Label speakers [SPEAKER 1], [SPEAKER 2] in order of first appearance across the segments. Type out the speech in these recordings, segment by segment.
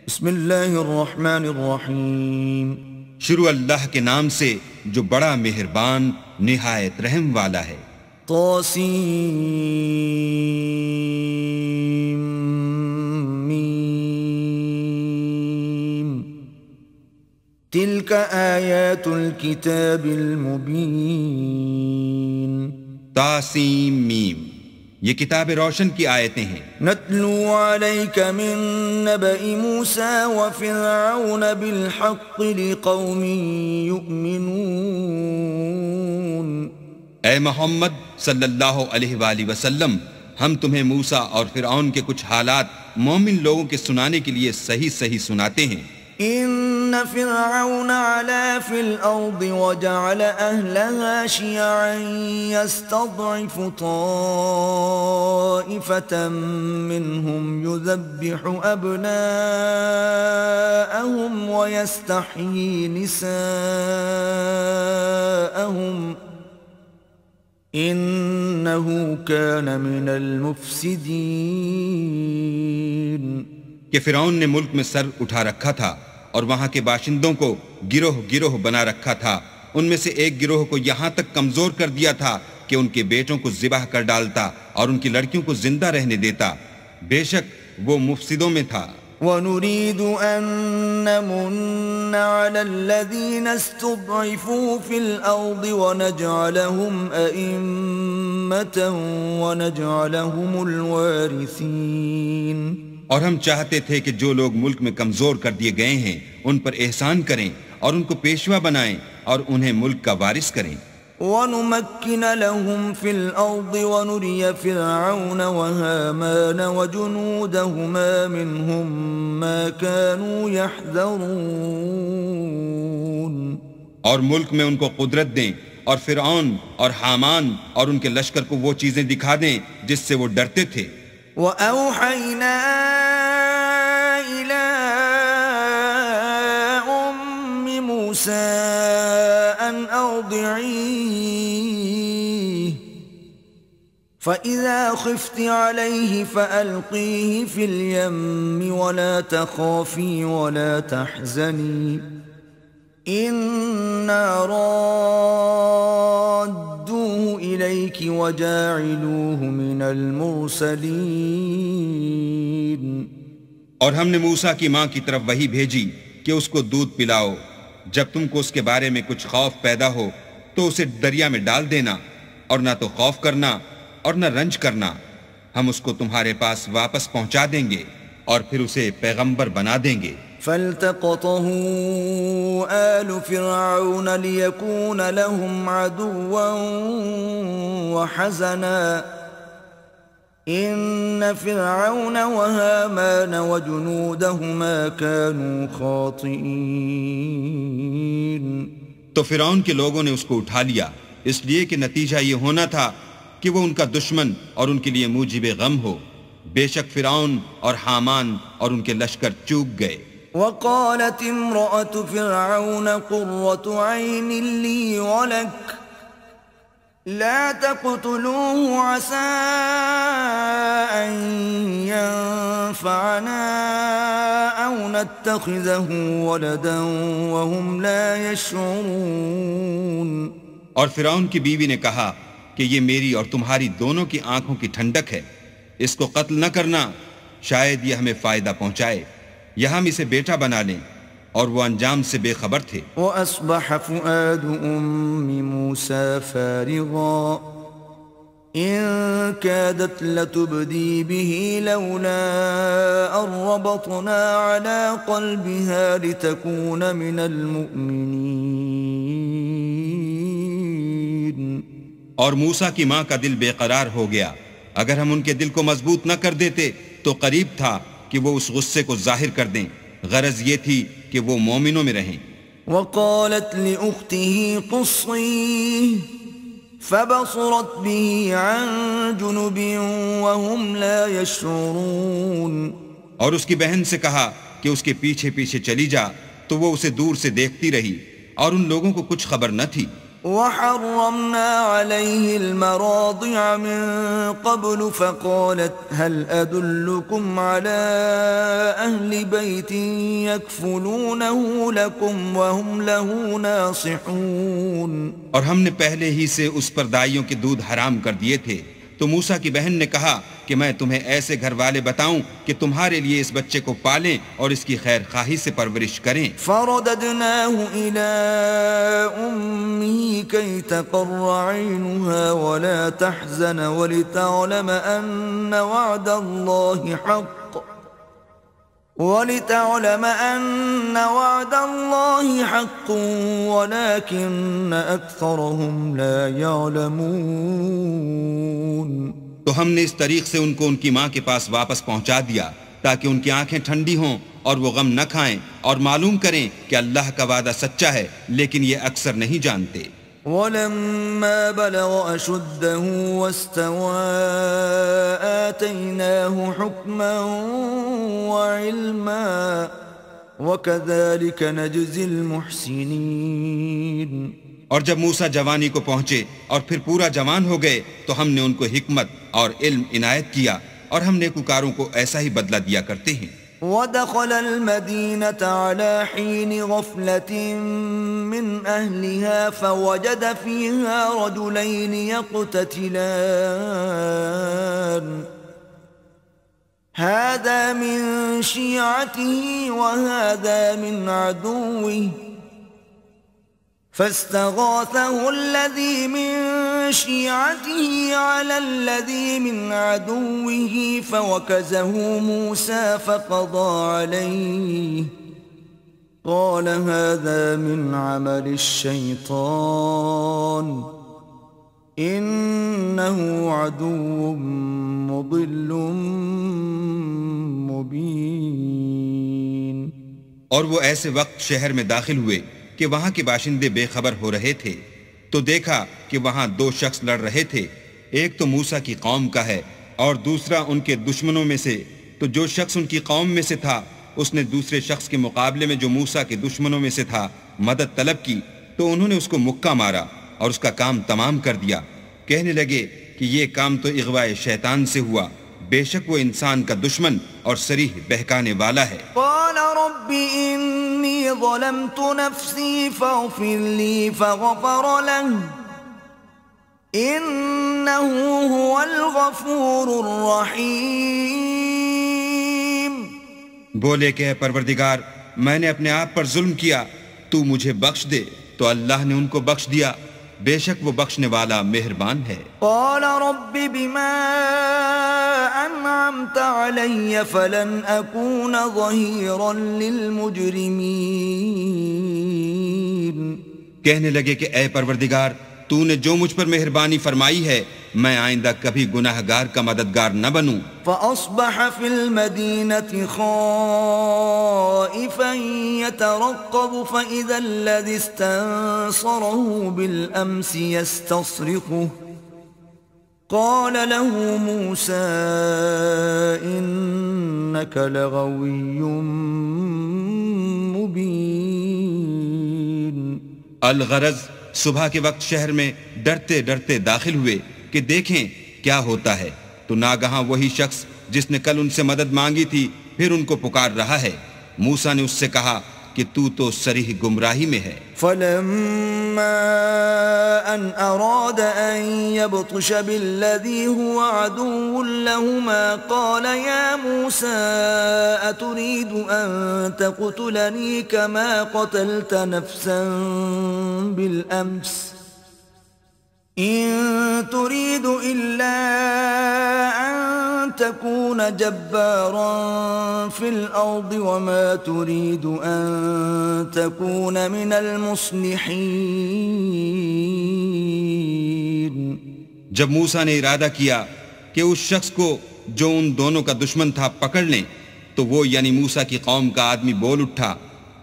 [SPEAKER 1] بسم اللہ الرحمن الرحیم۔
[SPEAKER 2] شروع اللہ کے نام سے جو بڑا مہربان نہایت رحم والا ہے۔
[SPEAKER 1] طاسیم تلک آیات الکتاب المبین۔
[SPEAKER 2] تاسیم میم، یہ کتاب روشن کی آیتیں ہیں۔
[SPEAKER 1] نتلو علیک من نبأ موسیٰ وفرعون بالحق لقوم یؤمنون۔
[SPEAKER 2] اے محمد صلی اللہ علیہ وآلہ وسلم، ہم تمہیں موسیٰ اور فرعون کے کچھ حالات مومن لوگوں کے سنانے کے لیے صحیح صحیح سناتے ہیں۔
[SPEAKER 1] ان فرعون علا فی الارض وجعل اہلها شیعا یستضعف طائفة منهم یذبح ابناءهم ویستحیی نساءهم انه کان من المفسدین۔
[SPEAKER 2] کہ فرعون نے ملک میں سر اٹھا رکھا تھا اور وہاں کے باشندوں کو گروہ گروہ بنا رکھا تھا۔ ان میں سے ایک گروہ کو یہاں تک کمزور کر دیا تھا کہ ان کے بیٹوں کو ذبح کر ڈالتا اور ان کی لڑکیوں کو زندہ رہنے دیتا۔ بے شک وہ مفسدوں میں تھا۔
[SPEAKER 1] وَنُرِيدُ أَن نَّمُنَّ عَلَى الَّذِينَ اسْتُضْعِفُوا فِي الْأَرْضِ وَنَجْعَلَهُمْ أَئِمَّةً وَنَجْعَلَهُمُ الْوَارِثِينَ۔
[SPEAKER 2] اور ہم چاہتے تھے کہ جو لوگ ملک میں کمزور کر دیے گئے ہیں ان پر احسان کریں اور ان کو پیشوا بنائیں اور انہیں ملک کا وارث کریں۔
[SPEAKER 1] وَنُمَكِّنَ لَهُمْ فِي الْأَرْضِ وَنُرِيَ فِرْعَوْنَ وَهَامَانَ وَجُنُودَهُمَا مِنْهُمْ مَا كَانُوا يَحْذَرُونَ۔ اور
[SPEAKER 2] ملک میں ان کو قدرت دیں اور فرعون اور حامان اور ان کے لشکر کو وہ چیزیں دکھا دیں جس سے وہ ڈرتے تھے۔
[SPEAKER 1] وَأَوْحَيْنَا إِلَىٰ أُمِّ مُوسَىٰ أَنْ أَرْضِعِيهِ فَإِذَا خِفْتِ عَلَيْهِ فَأَلْقِيهِ فِي الْيَمِّ وَلَا تَخَافِي وَلَا تَحْزَنِي إِنَّا رَادُّوهُ إِلَيْكِ وَجَاعِلُوهُ مِنَ الْمُرْسَلِينَ۔
[SPEAKER 2] اور ہم نے موسیٰ کی ماں کی طرف وحی بھیجی کہ اس کو دودھ پلاؤ، جب تم کو اس کے بارے میں کچھ خوف پیدا ہو تو اسے دریا میں ڈال دینا، اور نہ تو خوف کرنا اور نہ رنج کرنا، ہم اس کو تمہارے پاس واپس پہنچا دیں گے اور پھر اسے پیغمبر بنا دیں گے۔
[SPEAKER 1] فَالْتَقَطَهُ آلُ فِرْعَوْنَ لِيَكُونَ لَهُمْ عَدُوًّا وَحَزَنًا إِنَّ فِرْعَوْنَ وَهَامَانَ وَجُنُودَهُمَا كَانُوا خَاطِئِينَ۔
[SPEAKER 2] تو فرعون کے لوگوں نے اس کو اٹھا لیا، اس لیے کہ نتیجہ یہ ہونا تھا کہ وہ ان کا دشمن اور ان کے لیے موجب غم ہو۔ بے شک فرعون اور حامان اور ان کے لشکر چوک گئے۔
[SPEAKER 1] وقالت امرأة فرعون قرة عين لي ولك لا تقتلوه عسى أن ينفعنا أو نتخذه ولدا وهم لا يشعرون۔
[SPEAKER 2] اور فرعون کی بیوی نے کہا کہ یہ میری اور تمہاری دونوں کی آنکھوں کی ٹھنڈک ہے، اس کو قتل نہ کرنا، شاید یہ ہمیں فائدہ پہنچائے یا ہم اسے بیٹا بنا لیں، اور وہ انجام سے بے خبر تھے۔
[SPEAKER 1] وَأَصْبَحَ فُؤَادُ أُمِّ مُوسَىٰ فَارِغًا إِن كَادَتْ لَتُبْدِي بِهِ لَوْلَا أَن رَّبَطْنَا عَلَىٰ قَلْبِهَا لِتَكُونَ مِنَ الْمُؤْمِنِينَ۔
[SPEAKER 2] اور موسیٰ کی ماں کا دل بے قرار ہو گیا، اگر ہم ان کے دل کو مضبوط نہ کر دیتے تو قریب تھا کہ وہ اس غصے کو ظاہر کر دیں، غرض یہ تھی کہ وہ مومنوں میں رہیں۔
[SPEAKER 1] وقالت لأخته قصيه فبصرت به عن جنب وهم لا يشعرون۔
[SPEAKER 2] اور اس کی بہن سے کہا کہ اس کے پیچھے پیچھے چلی جا، تو وہ اسے دور سے دیکھتی رہی اور ان لوگوں کو کچھ خبر نہ تھی۔
[SPEAKER 1] وحرمنا عليه المراضع من قبل فقالت هل أدلكم على أهل بيت يكفلونه لكم وهم له ناصحون.
[SPEAKER 2] اور ہم نے پہلے ہی سے اس پر دائیوں کے دودھ حرام کر دیے تھے. تو موسیٰ کی بہن نے کہا کہ میں تمہیں ایسے گھر والے بتاؤں کہ تمہارے لیے اس بچے کو پالیں اور اس کی خیر خواہی سے پرورش کریں.
[SPEAKER 1] فرددناه إلى أمه كي تقر عينها ولا تحزن ولتعلم أن وعد الله حق ولكن أكثرهم لا يعلمون.
[SPEAKER 2] تو ہم نے اس طریق سے ان کو ان کی ماں کے پاس واپس پہنچا دیا تاکہ ان کی آنکھیں ٹھنڈی ہوں اور وہ غم نہ کھائیں اور معلوم کریں کہ اللہ کا وعدہ سچا ہے، لیکن یہ اکثر نہیں جانتے.
[SPEAKER 1] وَلَمَّا بَلَغَ أَشُدَّهُ وَاسْتَوَى آتَيْنَاهُ حُكْمًا وَعِلْمًا وَكَذَلِكَ نَجْزِي الْمُحْسِنِينَ.
[SPEAKER 2] اور جب موسیٰ جوانی کو پہنچے اور پھر پورا جوان ہو گئے تو ہم نے ان کو حکمت اور علم عنایت کیا اور ہم نیکوکاروں کو ایسا ہی بدلہ دیا کرتے ہیں.
[SPEAKER 1] وَدَخَلَ الْمَدِينَةَ عَلَى حِينِ غَفْلَةٍ مِّنْ أَهْلِهَا فَوَجَدَ فِيهَا رَجُلَيْنِ يَقْتَتِلَانِ هَذَا مِنْ شِيعَتِهِ وَهَذَا مِنْ عَدُوِّهِ فاستغاثه الذي من شيعته على الذي من عدوه فوكزه موسى فقضى عليه قال هذا من عمل الشيطان إنه عدو مضل مبين.
[SPEAKER 2] اور وہ ایسے وقت شہر میں داخل ہوئے کہ وہاں کے باشندے بے خبر ہو رہے تھے تو دیکھا کہ وہاں دو شخص لڑ رہے تھے، ایک تو موسیٰ کی قوم کا ہے اور دوسرا ان کے دشمنوں میں سے. تو جو شخص ان کی قوم میں سے تھا اس نے دوسرے شخص کے مقابلے میں جو موسیٰ کے دشمنوں میں سے تھا مدد طلب کی تو انہوں نے اس کو مکہ مارا اور اس کا کام تمام کر دیا. کہنے لگے کہ یہ کام تو اغواء شیطان سے ہوا، بے شک وہ انسان کا دشمن اور صریح بہکانے والا ہے.
[SPEAKER 1] قال رب انی ظلمت نفسی فاغفر لی فغفر له انه هو الغفور الرحیم.
[SPEAKER 2] بولے کہ اے پروردگار میں نے اپنے آپ پر ظلم کیا، تو مجھے بخش دے. تو اللہ نے ان کو بخش دیا، بے شک وہ بخشنے والا مہربان ہے.
[SPEAKER 1] قال رب بما انعمت علی فلن اکون ظہیرا للمجرمین.
[SPEAKER 2] کہنے لگے کہ اے پروردگار تو نے جو مجھ پر مہربانی فرمائی ہے میں آئندہ کبھی گناہگار کا مددگار نہ بنوں.
[SPEAKER 1] فأصبح في المدينة خائفا يترقب فإذا الذي استنصره بالأمس يستصرخه قال له موسى إنك لغوي مبين.
[SPEAKER 2] الغرض صبح کے وقت شہر میں ڈرتے ڈرتے داخل ہوئے کہ دیکھیں کیا ہوتا ہے تو ناگہاں وہی شخص جس نے کل ان سے مدد مانگی تھی پھر ان کو پکار رہا ہے. موسیٰ نے اس سے کہا کہ تو صریح گمراہی میں ہے.
[SPEAKER 1] فلما ان اراد ان يبطش بالذي هو عدو لهما قال يا موسى اتريد ان تقتلني كما قتلت نفسا بالامس إن تريد إلا أن تكون جبارا في الأرض وما تريد أن تكون من المصلحين.
[SPEAKER 2] جب موسیٰ نے ارادہ کیا کہ اس شخص کو جو ان دونوں کا دشمن تھا پکڑ لیں تو وہ یعنی موسیٰ کی قوم کا آدمی بول اٹھا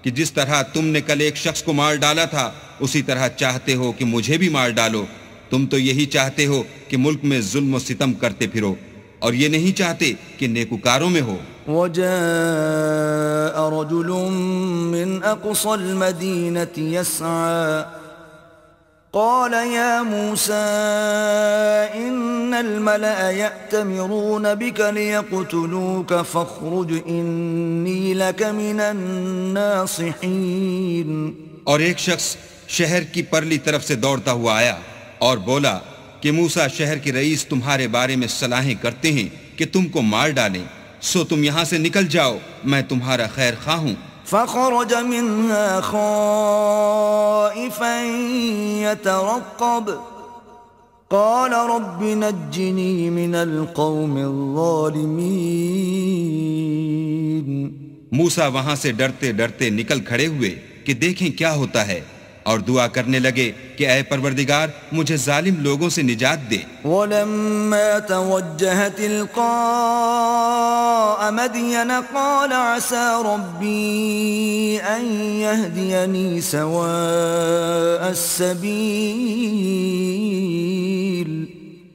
[SPEAKER 2] کہ جس طرح تم نے کل ایک شخص کو مار ڈالا تھا اسی طرح چاہتے ہو کہ مجھے بھی مار ڈالو. تم تو یہی چاہتے ہو کہ ملک میں ظلم و ستم کرتے پھرو اور یہ نہیں چاہتے کہ نیکوکاروں میں ہو.
[SPEAKER 1] وجاء رجل من أقصى المدينة يسعى قال يا موسى إن الملأ يأتمرون بك ليقتلوك فاخرج إني لك من الناصحين.
[SPEAKER 2] اور ایک شخص شہر کی پرلی طرف سے دوڑتا ہوا آیا اور بولا کہ موسیٰ شہر کے رئیس تمہارے بارے میں صلاحیں کرتے ہیں کہ تم کو مار ڈالیں، سو تم یہاں سے نکل جاؤ، میں تمہارا خیر خواہ ہوں.
[SPEAKER 1] فخرج منها خائفا يترقب قال رب نجني من القوم الظالمين.
[SPEAKER 2] موسیٰ وہاں سے ڈرتے ڈرتے نکل کھڑے ہوئے کہ دیکھیں کیا ہوتا ہے، اور دعا کرنے لگے کہ اے پروردگار مجھے ظالم لوگوں سے نجات دے.
[SPEAKER 1] وَلَمَّا تَوَجَّهَ تِلْقَاءَ مَدْيَنَ قَالَ عَسَى رَبِّي أَن يَهْدِيَنِي سَوَاءَ السَّبِيلِ.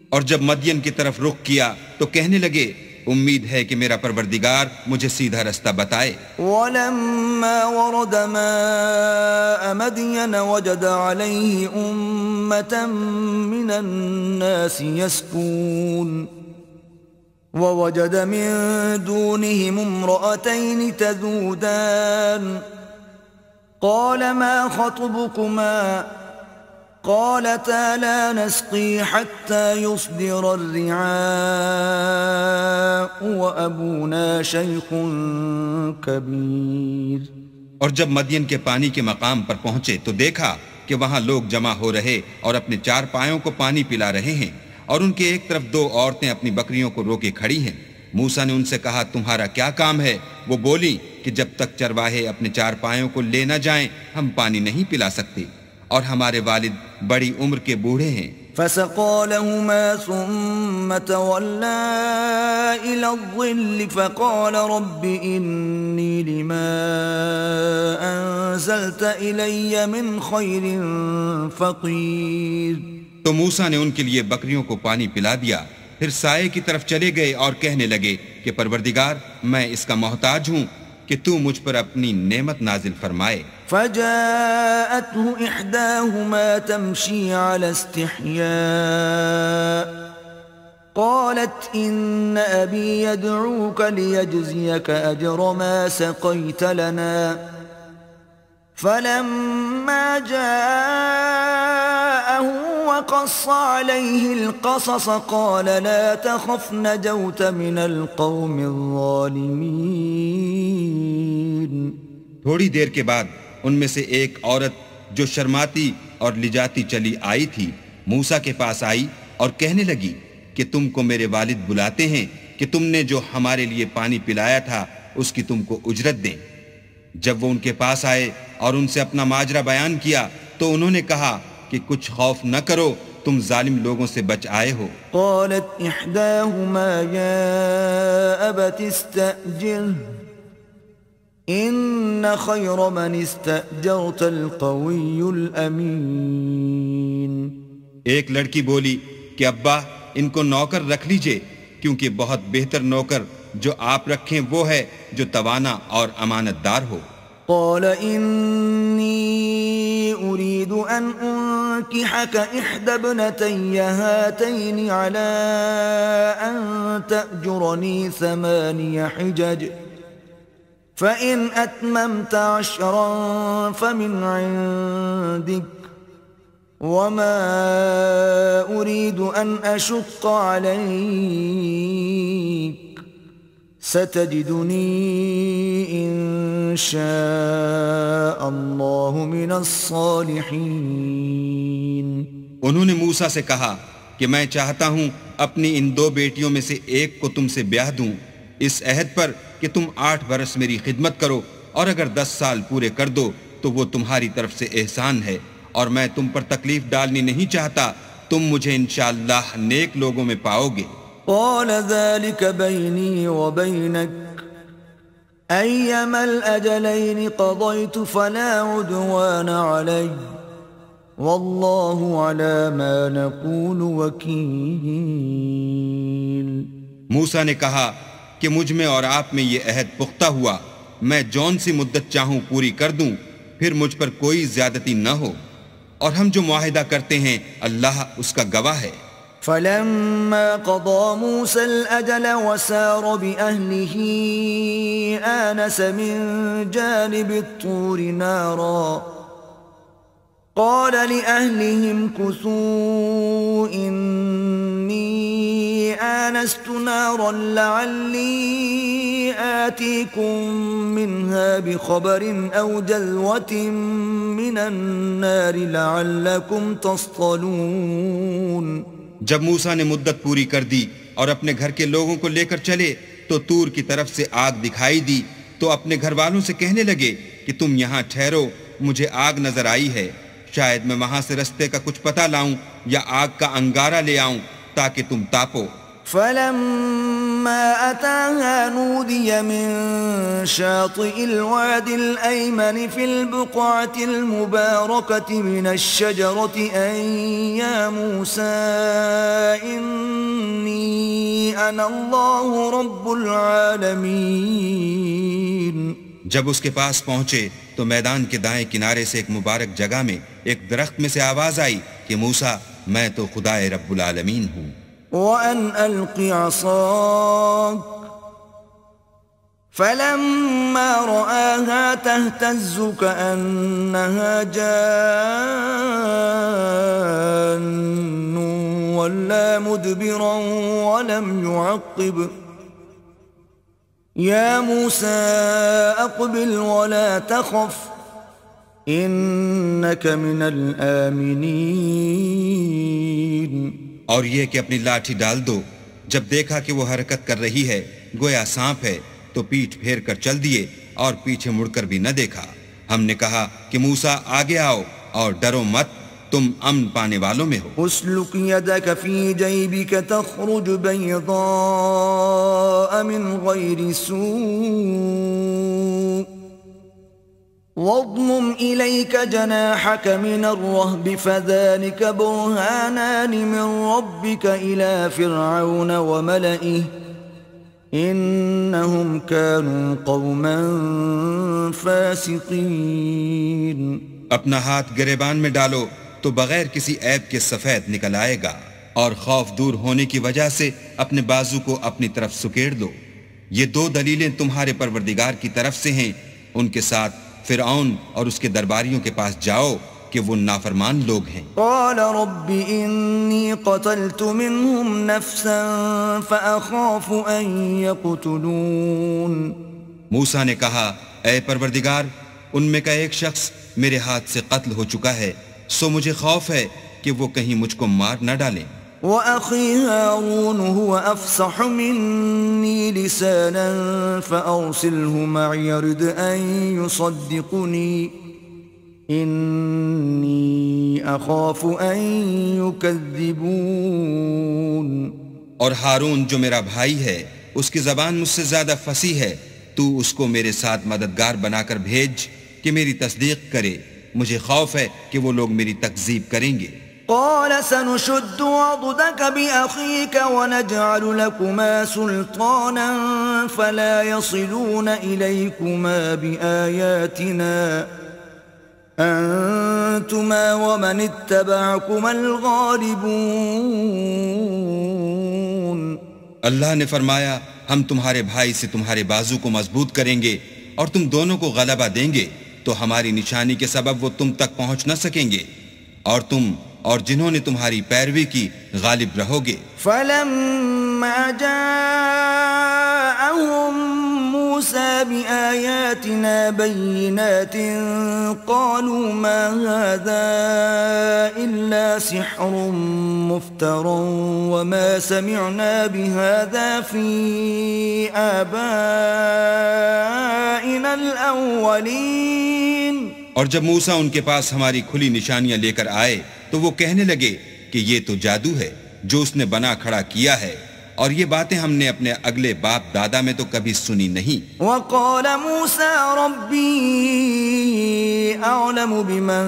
[SPEAKER 2] اور جب مدین کی طرف رخ کیا تو کہنے لگے امید ہے کہ میرا پروردگار مجھے سیدھا رستہ بتائے.
[SPEAKER 1] وَلَمَّا وَرَدَ مَاءَ مَدْيَنَ وَجَدَ عَلَيْهِ أُمَّةً مِّنَ النَّاسِ يَسْقُونَ وَوَجَدَ مِن دُونِهِمُ امْرَأَتَيْنِ تَذُودَانِ قَالَ مَا خَطْبُكُمَا قالتا لا نسقي حتى يصدر الرعاء وأبونا شيخ كبير.
[SPEAKER 2] اور جب مدین کے پانی کے مقام پر پہنچے تو دیکھا کہ وہاں لوگ جمع ہو رہے اور اپنے چار پایوں کو پانی پلا رہے ہیں، اور ان کے ایک طرف دو عورتیں اپنی بکریوں کو روکے کھڑی ہیں. موسیٰ نے ان سے کہا تمہارا کیا کام ہے؟ وہ بولی کہ جب تک چرواہے اپنے چار پایوں کو لے نہ جائیں ہم پانی نہیں پلا سکتے، اور ہمارے والد بڑی عمر کے بوڑھے ہیں.
[SPEAKER 1] فسقى لهما ثم تولى إلى الظل فقال رب إني لما أنزلت إلي من خير فقير.
[SPEAKER 2] تو موسیٰ نے ان کے لیے بکریوں کو پانی پلا دیا، پھر سائے کی طرف چلے گئے اور کہنے لگے کہ پروردگار میں اس کا محتاج ہوں کہ تو مجھ پر اپنی نعمت نازل فرمائے.
[SPEAKER 1] فجاءته إحداهما تمشي على استحياء قالت إن أبي يدعوك ليجزيك أجر ما سقيت لنا. فلما جاءه وقص عليه القصص قال لا تخف نجوت من القوم الظالمين.
[SPEAKER 2] تھوڑی دیر کے بعد ان میں سے ایک عورت جو شرماتی اور لجاتی چلی آئی تھی موسیٰ کے پاس آئی اور کہنے لگی کہ تم کو میرے والد بلاتے ہیں کہ تم نے جو ہمارے لیے پانی پلایا تھا اس کی تم کو اجرت دیں. جب وہ ان کے پاس آئے اور ان سے اپنا ماجرا بیان کیا تو انہوں نے کہا کہ کچھ خوف نہ کرو، تم ظالم لوگوں سے بچ آئے ہو.
[SPEAKER 1] قالت احداهما يا ابت استأجره ان خير من استأجرت القوي الامين.
[SPEAKER 2] ایک لڑکی بولی کہ ابا ان کو نوکر رکھ لیجئے، کیونکہ بہت بہتر نوکر جو آپ رکھیں وہ ہے جو توانا اور امانت دار ہو.
[SPEAKER 1] قال إني أريد أن أنكحك إحدى ابنتي هاتين على أن تأجرني 8 حجج فإن أتممت 10 فمن عندك وما أريد أن أشق عليك ستجدني إن شاء الله من الصالحين.
[SPEAKER 2] انہوں نے موسیٰ سے کہا کہ میں چاہتا ہوں اپنی ان 2 بیٹیوں میں سے ایک کو تم سے بیاہ دوں، اس عہد پر کہ تم 8 برس میری خدمت کرو، اور اگر 10 سال پورے کر دو تو وہ تمہاری طرف سے احسان ہے، اور میں تم پر تکلیف ڈالنی نہیں چاہتا، تم مجھے انشاءاللہ نیک لوگوں میں پاؤ گے.
[SPEAKER 1] قال ذلك بيني وبينك أيما الأجلين قضيت فلا عدوان علي والله على ما نقول وكيل.
[SPEAKER 2] موسیٰ نے کہا کہ مجھ میں اور آپ میں یہ عہد پختہ ہوا، میں جون سی مدت چاہوں پوری کر دوں، پھر مجھ پر کوئی زیادتی نہ ہو، اور ہم جو معاہدہ کرتے ہیں اللہ اس کا گواہ ہے۔
[SPEAKER 1] فلما قضى موسى الأجل وسار بأهله آنس من جانب الطور نارا قال لأهلهم كثوا إني آنست نارا لعلي آتيكم منها بخبر أو جذوة من النار لعلكم تصطلون۔
[SPEAKER 2] جب موسیٰ نے مدت پوری کر دی اور اپنے گھر کے لوگوں کو لے کر چلے تو طور کی طرف سے آگ دکھائی دی، تو اپنے گھر والوں سے کہنے لگے کہ تم یہاں ٹھہرو، مجھے آگ نظر آئی ہے، شاید میں وہاں سے رستے کا کچھ پتہ لاؤں یا آگ کا انگارہ لے آؤں تاکہ تم تاپو۔
[SPEAKER 1] فلما أتاها نودي من شاطئ الواد الأيمن في البقعة المباركة من الشجرة أن يا موسى إني أنا الله رب العالمين۔
[SPEAKER 2] جب اس کے پاس پہنچے تو میدان کے دائیں کنارے سے ایک مبارک جگہ میں ایک درخت میں سے آواز آئی کہ موسیٰ میں تو خدائے رب العالمین ہوں۔
[SPEAKER 1] وَأَنْ أَلْقِ عَصَاكَ فَلَمَّا رَآهَا تَهْتَزُّ كَأَنَّهَا جَانٌّ وَلَّى مُدْبِرًا وَلَمْ يُعَقِّبْ يَا مُوسَى أَقْبِلْ وَلَا تَخَفْ إِنَّكَ مِنَ الْآمِنِينَ۔
[SPEAKER 2] اور یہ کہ اپنی لاٹھی ڈال دو۔ جب دیکھا کہ وہ حرکت کر رہی ہے گویا سانپ ہے تو پیٹھ پھیر کر چل دیے اور پیچھے مڑ کر بھی نہ دیکھا۔ ہم نے کہا کہ موسیٰ آگے آؤ اور ڈرو مت، تم امن پانے والوں میں ہو۔
[SPEAKER 1] اسلک یدک فی جیبک تخرج بیضاء من غیر سوء واضمم إليك جناحك من الرهب فذلك برهانان من ربك إلى فرعون وملئه إنهم كانوا قوما فاسقين۔
[SPEAKER 2] اپنا ہاتھ گریبان میں ڈالو تو بغیر کسی عیب کے سفید نکل آئے گا، اور خوف دور ہونے کی وجہ سے اپنے بازو کو اپنی طرف سکیڑ دو۔ یہ دو دلیلیں تمہارے پروردگار کی طرف سے ہیں، ان کے ساتھ فرعون اور اس کے درباریوں کے پاس جاؤ کہ وہ نافرمان لوگ ہیں۔
[SPEAKER 1] قال رب انی قتلت منهم نفسا فاخاف ان يقتلون۔
[SPEAKER 2] موسیٰ نے کہا اے پروردگار ان میں کا ایک شخص میرے ہاتھ سے قتل ہو چکا ہے، سو مجھے خوف ہے کہ وہ کہیں مجھ کو مار نہ ڈالیں۔
[SPEAKER 1] وَأَخِي هَارُونُ هُوَ أَفْصَحُ مِنِّي لِسَانًا فَأَرْسِلْهُ مَعِيَ رِدْ أَن يُصَدِّقُنِي إِنِّي أَخَافُ أَن يُكَذِّبُونَ۔
[SPEAKER 2] اور ہارون جو میرا بھائی ہے اس کی زبان مجھ سے زیادہ فصیح ہے، تو اس کو میرے ساتھ مددگار بنا کر بھیج کہ میری تصدیق کرے، مجھے خوف ہے کہ وہ لوگ میری تکذیب کریں گے۔
[SPEAKER 1] قال سنشد عضدك بأخيك ونجعل لكما سلطانا فلا يصلون إليكما بآياتنا أنتما ومن اتبعكما الغالبون۔
[SPEAKER 2] اللہ نے فرمایا ہم تمہارے بھائی سے تمہارے بازو کو مضبوط کریں گے اور تم دونوں کو غلبہ دیں گے، تو ہماری نشانی کے سبب وہ تم تک پہنچ نہ سکیں گے، اور تم اور جنہوں نے تمہاری پیروی کی غالب رہو گے۔
[SPEAKER 1] فَلَمَّا جَاءَهُم مُوسَى بِآيَاتِنَا بَيِّنَاتٍ قَالُوا مَا هَذَا إِلَّا سِحْرٌ مُفْتَرًى وَمَا سَمِعْنَا بِهَذَا فِي آبَائِنَا الْأَوَّلِينَ۔
[SPEAKER 2] اور جب موسیٰ ان کے پاس ہماری کھلی نشانیاں لے کر آئے تو وہ کہنے لگے کہ یہ تو جادو ہے جو اس نے بنا کھڑا کیا ہے، اور یہ باتیں ہم نے اپنے اگلے باپ دادا میں تو کبھی سنی نہیں۔
[SPEAKER 1] وَقَالَ مُوسَى رَبِّي أَعْلَمُ بِمَنْ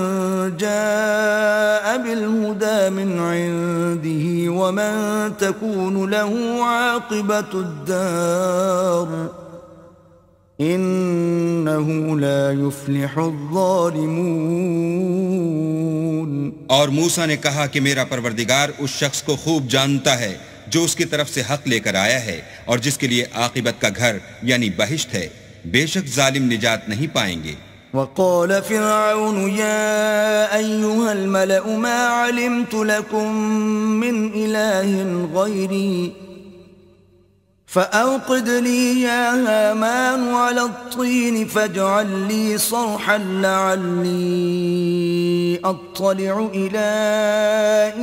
[SPEAKER 1] جَاءَ بِالْهُدَى مِنْ عِنْدِهِ وَمَنْ تَكُونُ لَهُ عَاقِبَةُ الدَّارِ إنه لا يفلح الظالمون.
[SPEAKER 2] اور موسیٰ نے کہا کہ میرا پروردگار اس شخص کو خوب جانتا ہے جو اس کی طرف سے حق لے کر آیا ہے اور جس کے لیے عاقبت کا گھر یعنی بہشت ہے. بے شک ظالم نجات نہیں پائیں گے.
[SPEAKER 1] وقال فرعون يا أيها الملأ ما علمت لكم من إله غيري فأوقد لي يا هامان على الطين فاجعل لي صرحا لعلي أطلع إلى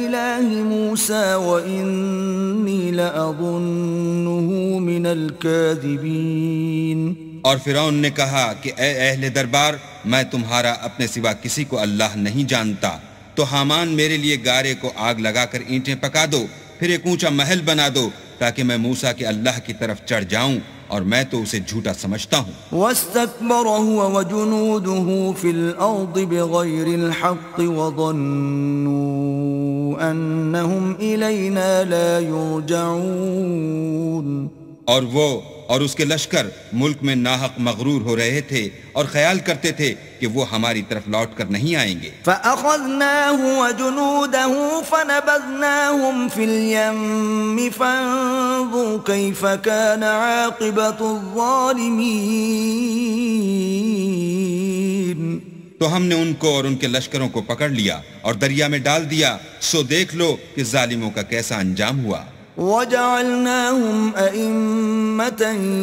[SPEAKER 1] إله موسى وإني لأظنه من الكاذبين.
[SPEAKER 2] اور فرعون نے کہا کہ اے اہل دربار، میں تمہارا اپنے سوا کسی کو اللہ نہیں جانتا، تو حامان میرے لیے گارے کو آگ لگا کر اینٹیں پکا دو، پھر ایک اونچا محل بنا دو تاکہ میں موسیٰ کے اللہ کی طرف چڑھ جاؤں، اور میں تو اسے جھوٹا سمجھتا ہوں.
[SPEAKER 1] واستكبر هو وجنوده في الأرض بغير الحق وظنوا أنهم إلينا لا يرجعون.
[SPEAKER 2] اور وہ اور اس کے لشکر ملک میں ناحق مغرور ہو رہے تھے اور خیال کرتے تھے کہ وہ ہماری طرف لوٹ کر نہیں آئیں گے.
[SPEAKER 1] فَأَخَذْنَاهُ وَجُنُودَهُ فَنَبَذْنَاهُمْ فِي الْيَمِّ فَانظُرْ كَيْفَ كَانَ عَاقِبَةُ الظَّالِمِينَ.
[SPEAKER 2] تو ہم نے ان کو اور ان کے لشکروں کو پکڑ لیا اور دریا میں ڈال دیا، سو دیکھ لو کہ ظالموں کا کیسا انجام ہوا.
[SPEAKER 1] وَجَعَلْنَاهُمْ أَئِمَّةً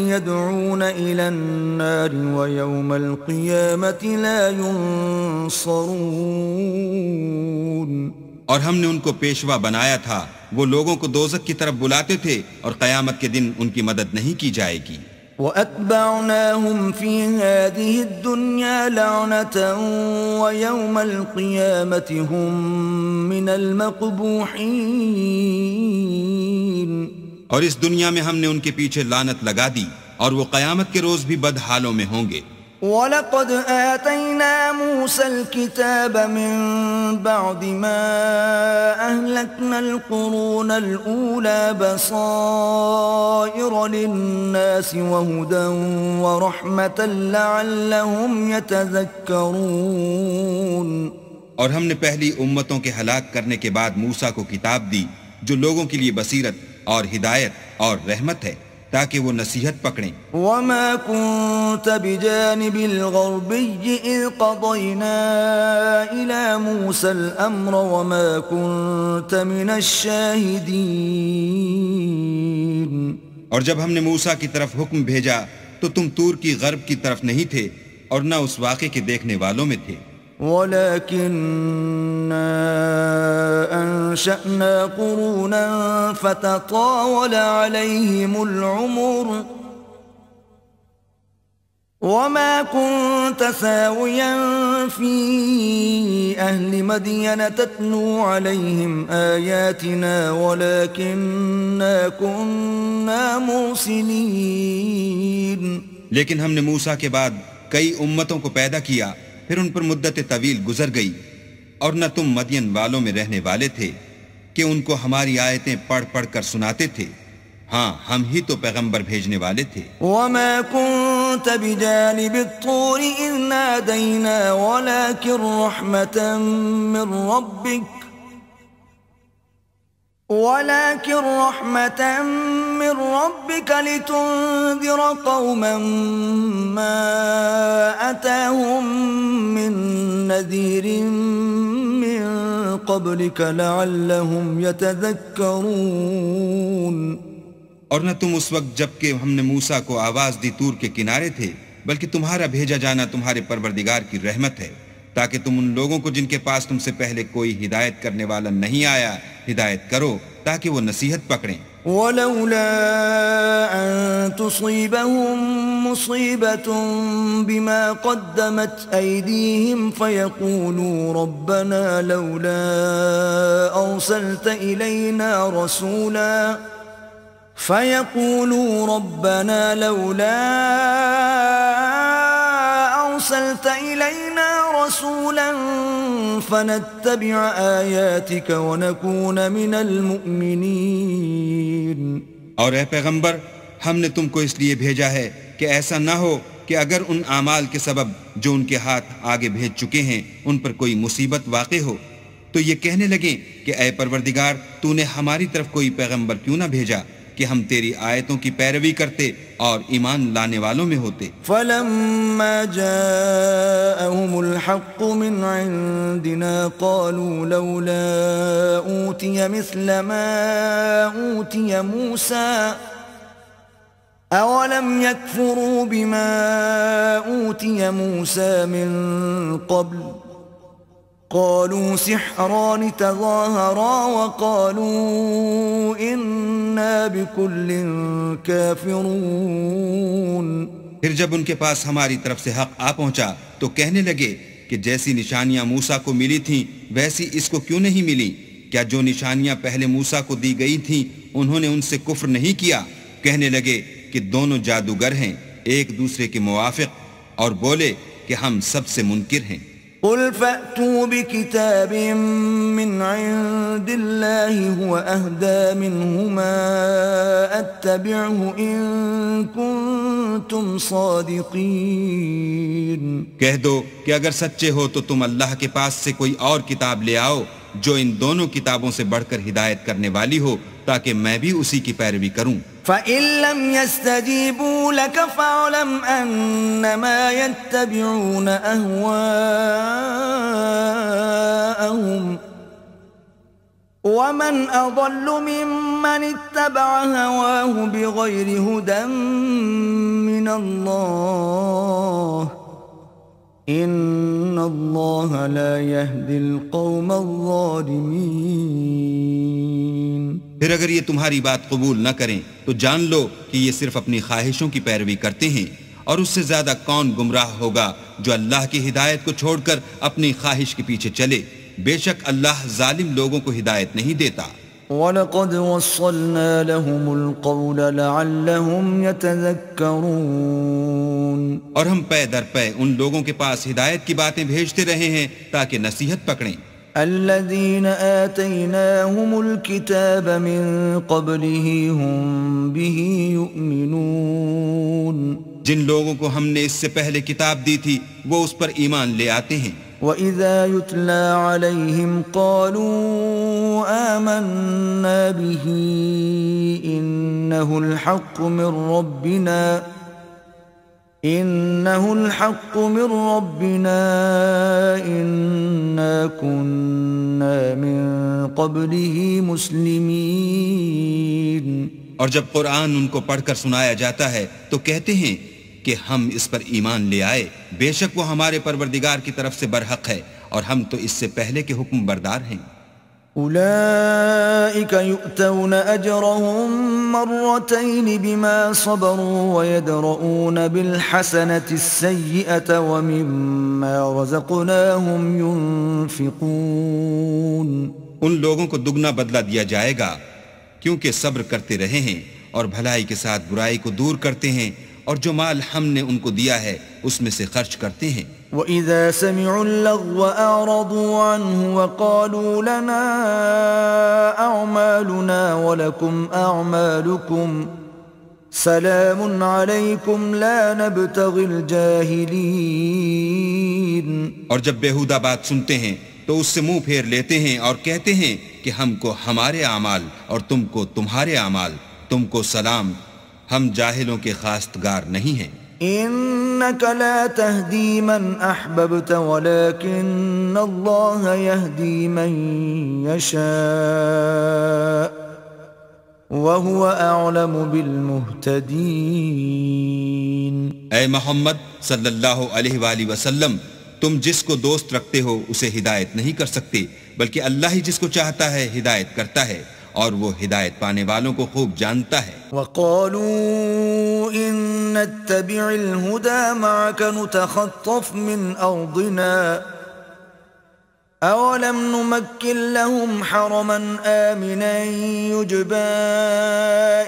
[SPEAKER 1] يَدْعُونَ إِلَى النَّارِ وَيَوْمَ الْقِيَامَةِ لَا يُنصَرُونَ.
[SPEAKER 2] اور ہم نے ان کو پیشوا بنایا تھا، وہ لوگوں کو دوزخ کی طرف بلاتے تھے اور قیامت کے دن ان کی مدد نہیں کی جائے گی.
[SPEAKER 1] وَأَتْبَعْنَاهُمْ فِي هَذِهِ الدُّنْيَا لَعْنَةً وَيَوْمَ الْقِيَامَةِ هُمْ مِنَ الْمَقْبُوحِينَ.
[SPEAKER 2] اور اس دنیا میں ہم نے ان کے پیچھے لعنت لگا دی اور وہ قیامت کے روز بھی بد حالوں میں ہوں گے.
[SPEAKER 1] وَلَقَدْ آتَيْنَا مُوسَى الْكِتَابَ مِنْ بَعْدِ مَا أَهْلَكْنَا الْقُرُونَ الْأُولَى بَصَائِرَ لِلنَّاسِ وَهُدًى وَرَحْمَةً لَعَلَّهُمْ يَتَذَكَّرُونَ.
[SPEAKER 2] اور ہم نے پہلی امتوں کے ہلاک کرنے کے بعد موسیٰ کو کتاب دی جو لوگوں کے لیے بصیرت اور ہدایت اور رحمت ہے تاکہ وہ نصیحت پکڑیں.
[SPEAKER 1] وَمَا كُنْتَ بِجَانِبِ الْغَرْبِيِّ إِذْ قَضَيْنَا إِلَى مُوسَى الْأَمْرَ وَمَا كُنْتَ مِنَ الشَّاهِدِينَ.
[SPEAKER 2] اور جب ہم نے موسیٰ کی طرف حکم بھیجا تو تم تور کی غرب کی طرف نہیں تھے اور نہ اس واقعے کے دیکھنے والوں میں تھے.
[SPEAKER 1] وَلَكِنَّا أَنشَأْنَا قُرُونًا فَتَطَاوَلَ عَلَيْهِمُ الْعُمُرُ وَمَا كُنْتَ ثَاوِيًا فِي أَهْلِ مَدْيَنَ تَتْلُو عَلَيْهِمْ آيَاتِنَا وَلَكِنَّا كُنَّا مُرْسِلِينَ.
[SPEAKER 2] لیکن ہم نے موسیٰ کے بعد کئی امتوں کو پیدا کیا، پھر ان پر مدت طویل گزر گئی، اور نہ تم مدین والوں میں رہنے والے تھے کہ ان کو ہماری آیتیں پڑھ پڑھ کر سناتے تھے. ہاں ہم ہی تو پیغمبر بھیجنے والے تھے.
[SPEAKER 1] وَمَا كُنْتَ بِجَانِبِ الطُّورِ إِذْ نَادَيْنَا وَلَكِنْ رَحْمَةً مِّن رَّبِّكَ لِتُنذِرَ قَوْمًا مَّا أَتَاهُم مِّن نَّذِيرٍ مِّن قَبْلِكَ لَعَلَّهُمْ يَتَذَكَّرُونَ.
[SPEAKER 2] اور نہ تم اس وقت جب کہ ہم نے موسیٰ کو آواز دی طور کے کنارے تھے، بلکہ تمہارا بھیجا جانا تمہارے پروردگار کی رحمت ہے تاکہ تم ان لوگوں کو جن کے پاس تم سے پہلے کوئی ہدایت کرنے والا نہیں آیا ہدایت کرو تاکہ وہ نصیحت پکڑیں.
[SPEAKER 1] وَلَوْلَا أَن تُصِيبَهُم مُّصِيبَةٌ بِمَا قَدَّمَتْ أَيْدِيهِمْ فَيَقُولُوا رَبَّنَا لَوْلَا أَرْسَلْتَ إِلَيْنَا رَسُولًا فَنَتَّبِعَ آيَاتِكَ وَنَكُونَ مِنَ الْمُؤْمِنِينَ.
[SPEAKER 2] اور اے پیغمبر، ہم نے تم کو اس لیے بھیجا ہے کہ ایسا نہ ہو کہ کہ اگر ان اعمال کے سبب جو ان کے ہاتھ آگے بھیج چکے ہیں ان پر کوئی مصیبت واقع ہو تو یہ کہنے لگیں کہ اے پروردگار تو نے ہماری طرف کوئی پیغمبر کیوں نہ بھیجا کہ ہم تیری آیتوں کی پیروی کرتے اور ایمان لانے والوں میں ہوتے۔
[SPEAKER 1] فلما جاءهم الحق من عندنا قالوا لولا أوتي مثل ما أوتي موسى أولم يكفروا بما أوتي موسى من قبل قالوا سحران تظاهرا وقالوا إنا بكل كافرون۔
[SPEAKER 2] پھر جب ان کے پاس ہماری طرف سے حق آ پہنچا تو کہنے لگے کہ جیسی نشانیاں موسیٰ کو ملی تھیں ویسی اس کو کیوں نہیں ملی؟ کیا جو نشانیاں پہلے موسیٰ کو دی گئی تھیں انہوں نے ان سے کفر نہیں کیا؟ کہنے لگے کہ دونوں جادوگر ہیں ایک دوسرے کے موافق، اور بولے کہ ہم سب سے منکر ہیں۔
[SPEAKER 1] قل فأتوا بكتاب من عند الله هو أهدى منهما أتبعه إن كنتم صادقين۔
[SPEAKER 2] کہہ دو کہ اگر سچے ہو تو تم اللہ کے پاس سے کوئی اور کتاب لے آؤ جو ان دونوں کتابوں سے بڑھ کر ہدایت کرنے والی ہو تاکہ میں بھی اسی کی پیروی کروں۔
[SPEAKER 1] فَإِن لَّمْ يَسْتَجِيبُوا لَكَ فَاعْلَمْ أَنَّمَا يَتَّبِعُونَ أَهْوَاءَهُمْ وَمَنْ أَضَلُّ مِمَّنِ اتَّبَعَ هَوَاهُ بِغَيْرِ هُدًى مِّنَ اللَّهِ إِنَّ اللَّهَ لَا يَهْدِي الْقَوْمَ الظَّالِمِينَ۔
[SPEAKER 2] پھر اگر یہ تمہاری بات قبول نہ کریں تو جان لو کہ یہ صرف اپنی خواہشوں کی پیروی کرتے ہیں، اور اس سے زیادہ کون گمراہ ہوگا جو اللہ کی ہدایت کو چھوڑ کر اپنی خواہش کے پیچھے چلے۔ بے شک اللہ ظالم لوگوں کو ہدایت نہیں دیتا۔
[SPEAKER 1] وَلَقَدْ وَصَّلْنَا لَهُمُ الْقَوْلَ لَعَلَّهُمْ يَتَذَكَّرُونَ،
[SPEAKER 2] اور ہم پے در پے ان لوگوں کے پاس ہدایت کی باتیں بھیجتے رہے ہیں تاکہ نصیحت پکڑیں۔
[SPEAKER 1] الذين آتيناهم الكتاب من قبله هم به يؤمنون،
[SPEAKER 2] جن لوگوں کو ہم نے اس سے پہلے کتاب دی تھی وہ اس پر ایمان لے آتے ہیں۔
[SPEAKER 1] وَإِذَا يُتْلَى عَلَيْهِمْ قَالُوا آمَنَّا بِهِ إِنَّهُ الْحَقُّ مِنْ رَبِّنَا إِنَّا كُنَّا مِنْ قَبْلِهِ مُسْلِمِينَ۔
[SPEAKER 2] اور جب قرآن ان کو پڑھ کر سنایا جاتا ہے تو کہتے ہیں کہ ہم اس پر ایمان لے آئے، بے شک وہ ہمارے پروردگار کی طرف سے برحق ہے اور ہم تو اس سے پہلے کے حکم بردار ہیں۔
[SPEAKER 1] أولئك يؤتون أجرهم مرتين بما صبروا ويدرؤون بالحسنة السيئة ومما رزقناهم ينفقون۔
[SPEAKER 2] ان لوگوں کو دگنا بدلہ دیا جائے گا کیونکہ صبر کرتے رہے ہیں اور بھلائی کے ساتھ برائی کو دور کرتے ہیں، اور جو مال ہم نے ان کو دیا ہے اس میں سے خرچ کرتے ہیں۔
[SPEAKER 1] وَإِذَا سَمِعُوا اللَّغْوَ أَعْرَضُوا عَنْهُ وَقَالُوا لَنَا أَعْمَالُنَا وَلَكُمْ أَعْمَالُكُمْ سَلَامٌ عَلَيْكُمْ لَا نَبْتَغِي الْجَاهِلِينَ۔
[SPEAKER 2] اور جب بیہودہ بات سنتے ہیں تو اس سے منہ پھیر لیتے ہیں اور کہتے ہیں کہ ہم کو ہمارے اعمال اور تم کو تمہارے اعمال، تم کو سلام، ہم جاہلوں کے خواستگار نہیں ہیں۔
[SPEAKER 1] إنك لا تهدي من أحببت ولكن الله يهدي من يشاء وهو أعلم بالمهتدين۔
[SPEAKER 2] اے محمد صلی اللہ علیہ وآلہ وسلم، تم جس کو دوست رکھتے ہو اسے ہدایت نہیں کر سکتے، بلکہ اللہ ہی جس کو چاہتا ہے ہدایت کرتا ہے، اور وہ ہدایت پانے والوں کو خوب جانتا ہے۔
[SPEAKER 1] وَقَالُوا إِن نَّتَّبِعِ الْهُدَى مَعَكَ نُتَخَطَّفْ مِنْ أَرْضِنَا أَوَلَمْ نُمَكِّن لَّهُمْ حَرَمًا آمِنًا يُجْبَى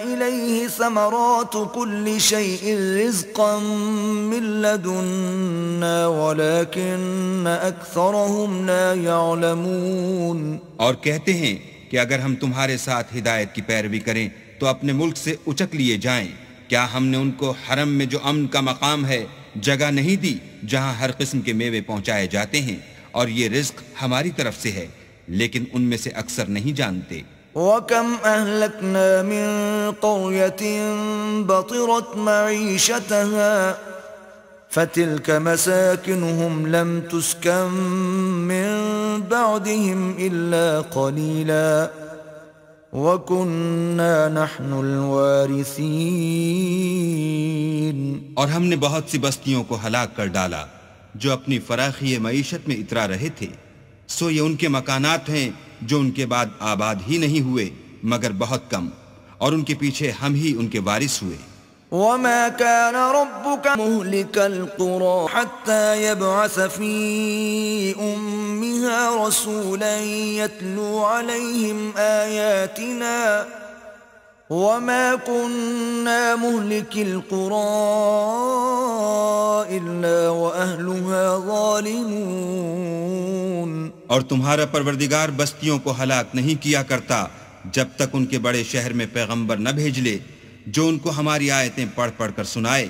[SPEAKER 1] إِلَيْهِ ثَمَرَاتُ كُلِّ شَيْءٍ رِزْقًا مِّن لَّدُنَّا وَلَكِنَّ أَكْثَرَهُمْ لَا يَعْلَمُونَ۔
[SPEAKER 2] اور کہتے ہیں کہ اگر ہم تمہارے ساتھ ہدایت کی پیروی کریں تو اپنے ملک سے اچک لیے جائیں، کیا ہم نے ان کو حرم میں جو امن کا مقام ہے جگہ نہیں دی جہاں ہر قسم کے میوے پہنچائے جاتے ہیں، اور یہ رزق ہماری طرف سے ہے، لیکن ان میں سے اکثر نہیں جانتے۔
[SPEAKER 1] وَكَمْ أَهْلَكْنَا مِن قَرْيَةٍ بَطِرَتْ مَعِيشَتَهَا فَتِلْكَ مَسَاكِنُهُمْ لَمْ تُسْكَنْ مِن بَعْدِهِمْ إِلَّا قَلِيلًا وَكُنَّا نَحْنُ الْوَارِثِينَ۔
[SPEAKER 2] اور ہم نے بہت سی بستیوں کو ہلاک کر ڈالا جو اپنی فراخی معیشت میں اترا رہے تھے، سو یہ ان کے مکانات ہیں جو ان کے بعد آباد ہی نہیں ہوئے مگر بہت کم، اور ان کے پیچھے ہم ہی ان کے وارث ہوئے۔
[SPEAKER 1] وَمَا كَانَ رَبُّكَ مُهْلِكَ الْقُرَى حَتَّى يَبْعَثَ فِي أُمِّهَا رَسُولًا يَتْلُو عَلَيْهِمْ آيَاتِنَا وَمَا كُنَّا مُهْلِكِ الْقُرَى إِلَّا وَأَهْلُهَا ظَالِمُونَ۔
[SPEAKER 2] اور تمہارا پروردگار بستیوں کو ہلاک نہیں کیا کرتا جب تک ان کے بڑے شہر میں پیغمبر نہ بھیج لے جو ان کو ہماری آیتیں پڑھ پڑھ کر سنائے،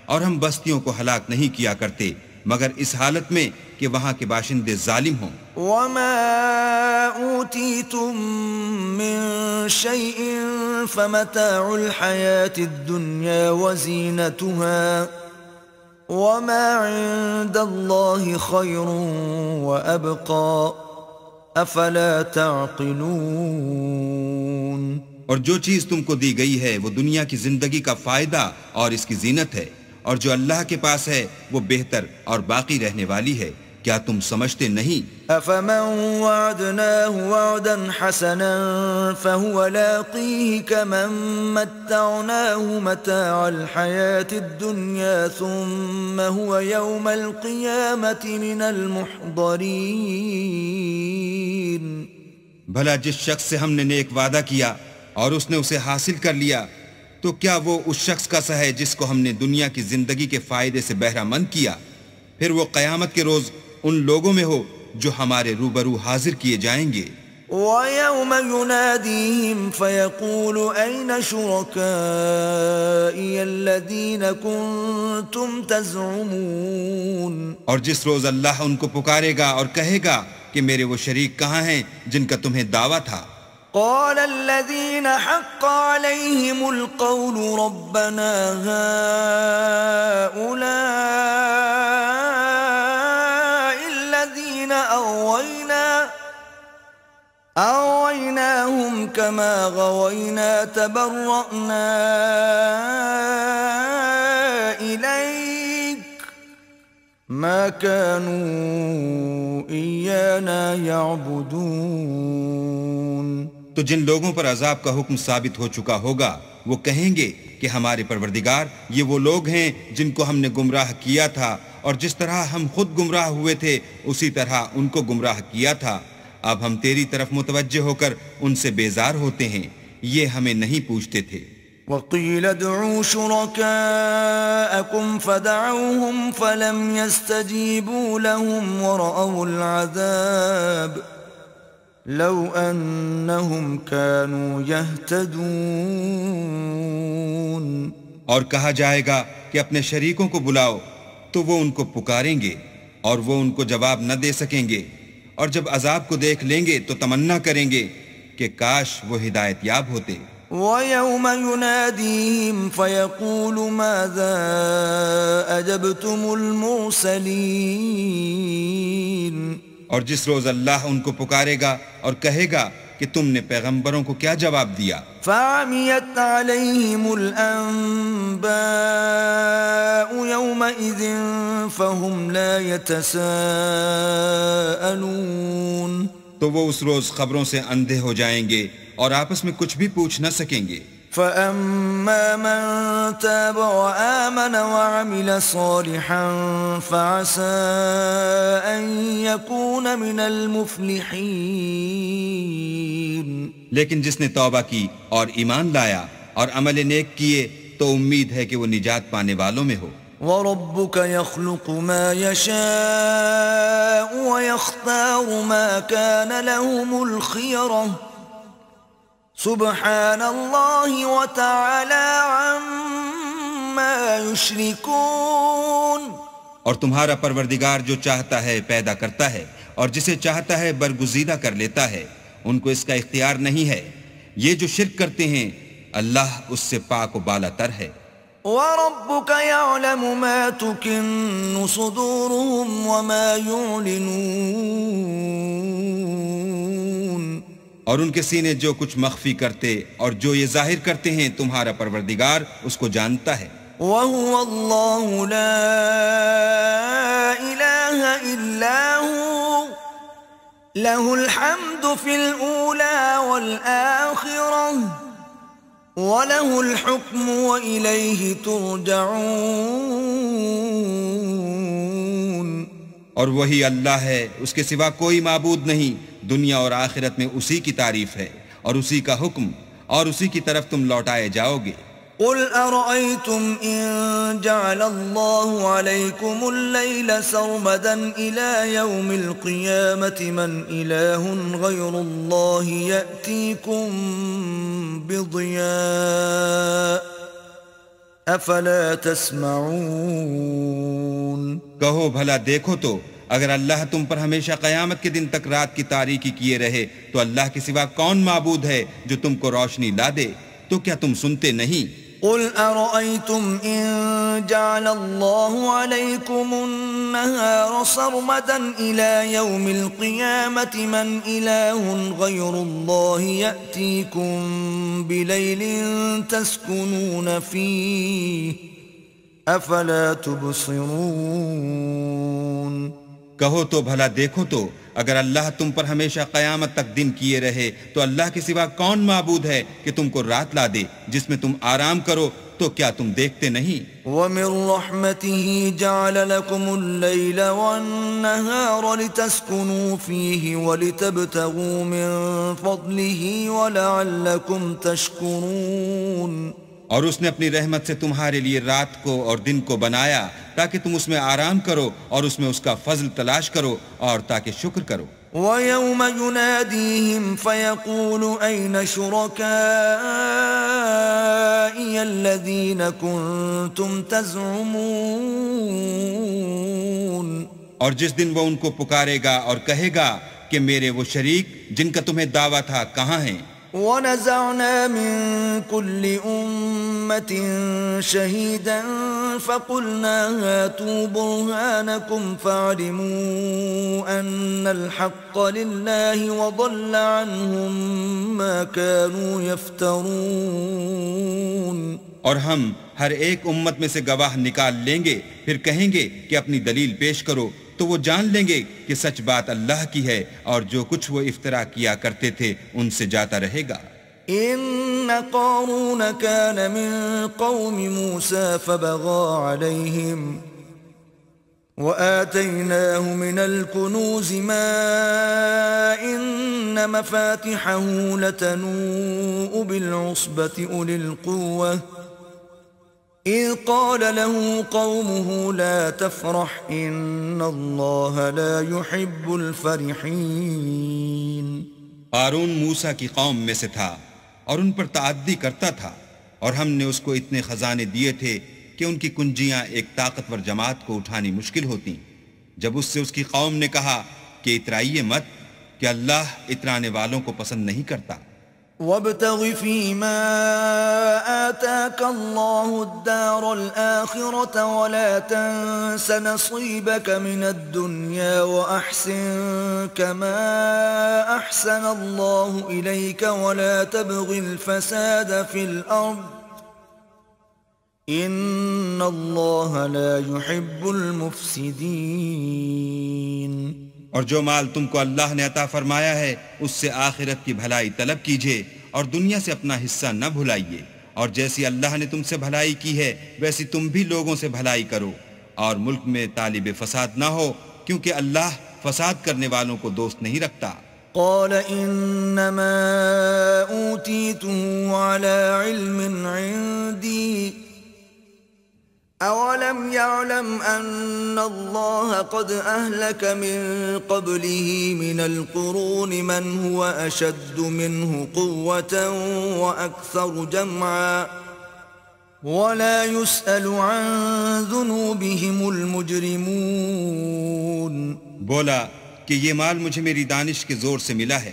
[SPEAKER 2] اور ہم بستیوں کو ہلاک نہیں کیا کرتے مگر اس حالت میں کہ وہاں کے باشندے ظالم ہوں۔
[SPEAKER 1] وَمَا أُوتِيتُم مِّن شَيْءٍ فَمَتَاعُ الْحَيَاةِ الدُّنْيَا وَزِينَتُهَا وَمَا عِندَ اللَّهِ خَيْرٌ وَأَبْقَى أَفَلَا تَعْقِلُونَ۔
[SPEAKER 2] اور جو چیز تم کو دی گئی ہے وہ دنیا کی زندگی کا فائدہ اور اس کی زینت ہے، اور جو اللہ کے پاس ہے وہ بہتر اور باقی رہنے والی ہے، کیا تم سمجھتے نہیں؟
[SPEAKER 1] أَفَمَنْ وَعَدْنَاهُ وَعْدًا حَسَنًا فَهُوَ لَاقِيهِ كَمَنْ مَتَّعْنَاهُ مَتَاعَ الْحَيَاةِ الدُّنْيَا ثُمَّ هُوَ يَوْمَ الْقِيَامَةِ مِنَ الْمُحْضَرِينَ۔
[SPEAKER 2] بھلا جس شخص سے ہم نے نیک وعدہ کیا اور اس نے اسے حاصل کر لیا، تو کیا وہ اس شخص کا سا ہے جس کو ہم نے دنیا کی زندگی کے فائدے سے بہرہ مند کیا؟ پھر وہ قیامت کے روز ان لوگوں میں ہو جو ہمارے روبرو حاضر کیے جائیں گے۔
[SPEAKER 1] وَيَوْمَ يُنَادِيهِمْ فَيَقُولُ أَيْنَ شُرَكَائِيَ الَّذِينَ كُنْتُمْ تَزْعُمُونَ۔
[SPEAKER 2] اور جس روز اللہ ان کو پکارے گا اور کہے گا کہ میرے وہ شریک کہاں ہیں جن کا تمہیں دعویٰ تھا؟
[SPEAKER 1] قال الذين حق عليهم القول ربنا هؤلاء الذين أغويناهم كما غوينا تبرأنا إليك ما كانوا إيانا يعبدون۔
[SPEAKER 2] تو جن لوگوں پر عذاب کا حکم ثابت ہو چکا ہوگا وہ کہیں گے کہ ہمارے پروردگار یہ وہ لوگ ہیں جن کو ہم نے گمراہ کیا تھا، اور جس طرح ہم خود گمراہ ہوئے تھے اسی طرح ان کو گمراہ کیا تھا۔ اب ہم تیری طرف متوجہ ہو کر ان سے بیزار ہوتے ہیں، یہ ہمیں نہیں پوچھتے تھے۔
[SPEAKER 1] وَقِيلَ ادْعُوا شُرَكَاءَكُمْ فَدَعَوْهُمْ فَلَمْ يَسْتَجِيبُوا لَهُمْ وَرَأَوُا الْعَذَابَ لَوْ أَنَّهُمْ كَانُوا يَهْتَدُونَ۔
[SPEAKER 2] اور کہا جائے گا کہ اپنے شریکوں کو بلاؤ تو وہ ان کو پکاریں گے اور وہ ان کو جواب نہ دے سکیں گے، اور جب عذاب کو دیکھ لیں گے تو تمنا کریں گے کہ کاش وہ ہدایت یاب ہوتے۔
[SPEAKER 1] وَيَوْمَ يُنَادِيهِمْ فَيَقُولُ مَاذَا أَجَبْتُمُ الْمُرْسَلِينَ۔
[SPEAKER 2] اور جس روز اللہ ان کو پکارے گا اور کہے گا کہ تم نے پیغمبروں کو کیا جواب دیا؟
[SPEAKER 1] فَعَمِيَتْ عَلَيْهِمُ الْأَنبَاءُ يَوْمَئِذٍ فَهُمْ لَا يَتَسَاءَلُونَ۔
[SPEAKER 2] تو وہ اس روز خبروں سے اندھے ہو جائیں گے اور آپس میں کچھ بھی پوچھ نہ سکیں گے۔
[SPEAKER 1] فَأَمَّا مَن تَابَ وَآمَنَ وَعَمِلَ صَالِحًا فَعَسَىٰ أَن يَكُونَ مِنَ الْمُفْلِحِينَ۔
[SPEAKER 2] لیکن جس نے توبہ کی اور ایمان لایا اور عمل نیک کیے تو امید ہے کہ وہ نجات پانے والوں میں ہو۔
[SPEAKER 1] وَرَبُّكَ يَخْلُقُ مَا يَشَاءُ وَيَخْتَارُ مَا كَانَ لَهُمُ الْخِيَرَةُ سُبْحَانَ اللَّهِ وَتَعَالَى عَمَّا يُشْرِكُونَ۔
[SPEAKER 2] اور تمہارا پروردگار جو چاہتا ہے پیدا کرتا ہے اور جسے چاہتا ہے برگزیدہ کر لیتا ہے، ان کو اس کا اختیار نہیں ہے۔ یہ جو شرک کرتے ہیں اللہ اس سے پاک و بالا تر ہے۔
[SPEAKER 1] وَرَبُّكَ يَعْلَمُ مَا تُكِنُّ صُدُورُهُمْ وَمَا يُعْلِنُونَ،
[SPEAKER 2] اور ان کے سینے جو کچھ مخفی کرتے اور جو یہ ظاہر کرتے ہیں تمہارا پروردگار اس کو جانتا ہے۔
[SPEAKER 1] وَهُوَ اللَّهُ لَا إِلَٰهَ إِلَّا هُوَ لَهُ الْحَمْدُ فِي الْأُولَى وَالْآخِرَةِ وَلَهُ الْحُكْمُ وَإِلَيْهِ تُرْجَعُونَ،
[SPEAKER 2] اور وہی اللہ ہے، اس کے سوا کوئی معبود نہیں، دنیا اور آخرت میں اسی کی تعریف ہے اور اسی کا حکم، اور اسی کی طرف تم لوٹائے جاؤ گے۔
[SPEAKER 1] قُلْ أَرَأَيْتُمْ إِن جَعَلَ اللَّهُ عَلَيْكُمُ اللَّيْلَ سَرْمَدًا إِلَى يَوْمِ الْقِيَامَةِ مَنْ إِلَٰهٌ غَيْرُ اللَّهِ يَأْتِيكُمْ بِضِيَاءٍ أَفَلَا تَسْمَعُونَ۔
[SPEAKER 2] کہو بھلا دیکھو تو اگر اللہ تم پر ہمیشہ قیامت کے دن تک رات کی تاریکی کیے رہے تو اللہ کے سوا کون معبود ہے جو تم کو روشنی لا دے؟ تو کیا تم سنتے نہیں؟
[SPEAKER 1] قُلْ أَرَأَيْتُمْ إِن جَعَلَ اللَّهُ عَلَيْكُمُ النَّهَارَ سَرْمَدًا إِلَى يَوْمِ الْقِيَامَةِ مَنْ إِلَٰهٌ غَيْرُ اللَّهِ يَأْتِيكُمْ بِلَيْلٍ تَسْكُنُونَ فِيهِ أَفَلَا تُبْصِرُونَ۔
[SPEAKER 2] کہو تو بھلا دیکھو تو اگر اللہ تم پر ہمیشہ قیامت تک دن کیے رہے تو اللہ کے سوا کون معبود ہے کہ تم کو رات لا دے جس میں تم آرام کرو؟ تو کیا تم دیکھتے نہیں؟
[SPEAKER 1] وَمِن رَحْمَتِهِ جَعَلَ لَكُمُ اللَّيْلَ وَالنَّهَارَ لِتَسْكُنُوا فِيهِ وَلِتَبْتَغُوا مِن فَضْلِهِ وَلَعَلَّكُمْ تَشْكُرُونَ۔
[SPEAKER 2] اور اس نے اپنی رحمت سے تمہارے لیے رات کو اور دن کو بنایا تاکہ تم اس میں آرام کرو اور اس میں اس کا فضل تلاش کرو اور تاکہ شکر کرو۔
[SPEAKER 1] وَيَوْمَ يُنَادِيهِمْ فَيَقُولُ أَيْنَ شُرَكَائِيَ الَّذِينَ كُنتُمْ تَزْعُمُونَ،
[SPEAKER 2] اور جس دن وہ ان کو پکارے گا اور کہے گا کہ میرے وہ شریک جن کا تمہیں دعویٰ تھا کہاں ہیں؟
[SPEAKER 1] وَنَزَعْنَا مِن كُلِّ أُمَّةٍ شَهِيدًا فَقُلْنَا هَاتُوا بُرْهَانَكُمْ فَعَلِمُوا أَنَّ الْحَقَّ لِلَّهِ وَضَلَّ عَنْهُمْ مَا كَانُوا يَفْتَرُونَ۔
[SPEAKER 2] اور ہم ہر ایک امت میں سے گواہ نکال لیں گے، پھر کہیں گے کہ اپنی دلیل پیش کرو، تو وہ جان لیں گے کہ سچ بات اللہ کی ہے اور جو کچھ وہ افترا کیا کرتے تھے ان سے جاتا رہے گا۔
[SPEAKER 1] إِنَّ قَارُونَ كَانَ مِن قَوْمِ مُوسَى فَبَغَىٰ عَلَيْهِمْ وَآتَيْنَاهُ مِنَ الْكُنُوزِ مَا إِنَّ مَفَاتِحَهُ لَتَنُوءُ بِالْعُصْبَةِ أُولِي الْقُوَّةِ إِذْ قَالَ لَهُ قَوْمُهُ لَا تَفْرَحْ إِنَّ اللَّهَ لَا يُحِبُّ الْفَرِحِينَ۔
[SPEAKER 2] قارون موسیٰ کی قوم میں سے تھا اور ان پر تعدی کرتا تھا، اور ہم نے اس کو اتنے خزانے دیے تھے کہ ان کی کنجیاں ایک طاقتور جماعت کو اٹھانی مشکل ہوتی۔ جب اس سے اس کی قوم نے کہا کہ اترائیے مت کہ اللہ اترانے والوں کو پسند نہیں کرتا۔
[SPEAKER 1] وَابْتَغِ فِي مَا آتَاكَ اللَّهُ الدَّارَ الْآخِرَةَ وَلَا تَنْسَ نَصِيبَكَ مِنَ الدُّنْيَا وَأَحْسِنْ كَمَا أَحْسَنَ اللَّهُ إِلَيْكَ وَلَا تَبْغِ الْفَسَادَ فِي الْأَرْضِ إِنَّ اللَّهَ لَا يُحِبُّ الْمُفْسِدِينَ۔
[SPEAKER 2] اور جو مال تم کو اللہ نے عطا فرمایا ہے اس سے آخرت کی بھلائی طلب کیجیے اور دنیا سے اپنا حصہ نہ بھلائیے، اور جیسی اللہ نے تم سے بھلائی کی ہے ویسی تم بھی لوگوں سے بھلائی کرو، اور ملک میں طالب فساد نہ ہو کیونکہ اللہ فساد کرنے والوں کو دوست نہیں رکھتا۔
[SPEAKER 1] قال انما اوتیته على علم عندي اولم يعلم ان الله قد اهلك من قبله من القرون من هو اشد منه قوة واكثر جمعا ولا يسأل عن ذنوبهم المجرمون.
[SPEAKER 2] بولا کہ یہ مال مجھے میری دانش کے زور سے ملا ہے،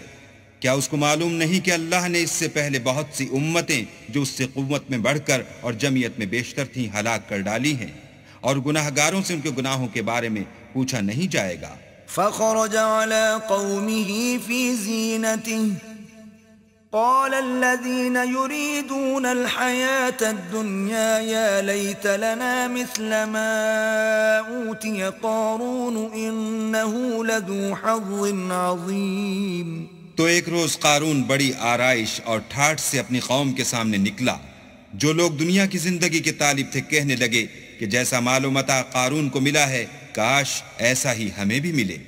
[SPEAKER 2] کیا اس کو معلوم نہیں کہ اللہ نے اس سے پہلے بہت سی امتیں جو اس سے قوت میں بڑھ کر اور جمعیت میں بیشتر تھیں ہلاک کر ڈالی ہیں، اور گناہ گاروں سے ان کے گناہوں کے بارے میں پوچھا نہیں جائے گا.
[SPEAKER 1] فخرج على قومه في زينته قال الذين يريدون الحياة الدنيا يا ليت لنا مثل ما أوتي قارون إنه لذو حظ عظيم.
[SPEAKER 2] تو ایک روز قارون بڑی آرائش اور ٹھاٹھ سے اپنی قوم کے سامنے نکلا. جو لوگ دنیا کی زندگی کے طالب تھے کہنے لگے کہ جیسا مال و متاع قارون کو ملا ہے کاش ایسا ہی ہمیں بھی ملے،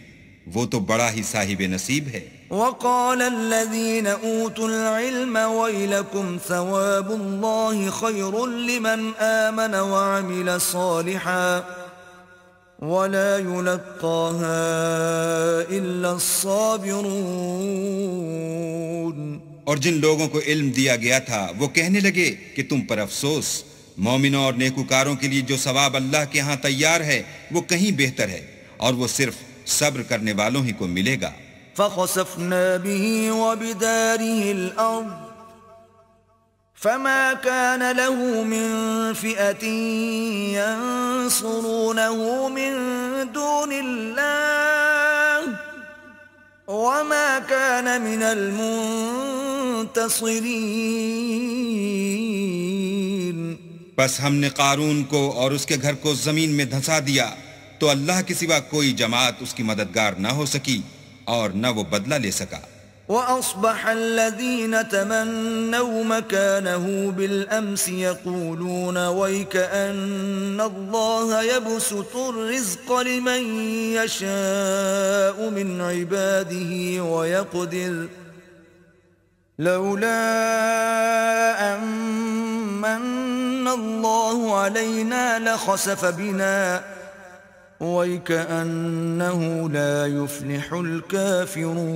[SPEAKER 2] وہ تو بڑا ہی صاحب نصیب ہے.
[SPEAKER 1] وقال الذين أوتوا العلم ويلكم ثواب الله خير لمن آمن وعمل صالحا ولا يلقاها إلا الصابرون.
[SPEAKER 2] اور جن لوگوں کو علم دیا گیا تھا وہ کہنے لگے کہ تم پر افسوس، مومنوں اور نیکوکاروں کے لیے جو ثواب اللہ کے ہاں تیار ہے وہ کہیں بہتر ہے، اور وہ صرف صبر کرنے والوں ہی کو ملے گا.
[SPEAKER 1] فخسفنا به وبداره الأرض فما كان له من فئة ينصرونه من دون الله وما كان من المنتصرين.
[SPEAKER 2] بس ہم نے قارون کو اور اس کے گھر کو زمین میں دھنسا دیا تو اللہ کے سوا کوئی جماعت اس کی مددگار نہ ہو سکی اور نہ وہ بدلہ لے سکا.
[SPEAKER 1] وأصبح الذين تمنوا مكانه بالأمس يقولون ويكأن الله يبسط الرزق لمن يشاء من عباده ويقدر لولا أن من الله علينا لخسف بنا وَيْكَأَنَّهُ لَا يُفْلِحُ الْكَافِرُونَ.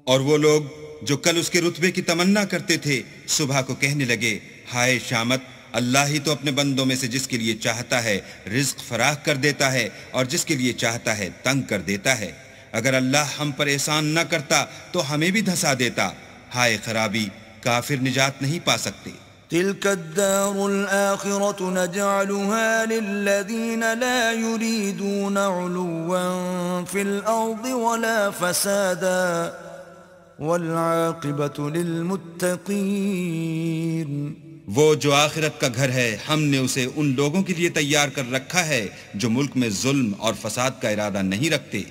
[SPEAKER 2] اور وہ لوگ جو کل اس کے رتبے کی تمنا کرتے تھے صبح کو کہنے لگے ہائے شامت، اللہ ہی تو اپنے بندوں میں سے جس کے لیے چاہتا ہے رزق فراخ کر دیتا ہے اور جس کے لیے چاہتا ہے تنگ کر دیتا ہے. اگر اللہ ہم پر احسان نہ کرتا تو ہمیں بھی دھسا دیتا. ہائے خرابی، کافر نجات نہیں پا سکتے.
[SPEAKER 1] تلك الدار الآخرة نجعلها للذين لا يريدون علوا في الأرض ولا فسادا والعاقبة للمتقين.
[SPEAKER 2] وہ جو آخرت کا گھر ہے ہم نے اسے ان لوگوں کے لیے تیار کر رکھا ہے جو ملک میں ظلم اور فساد کا ارادہ نہیں رکھتے،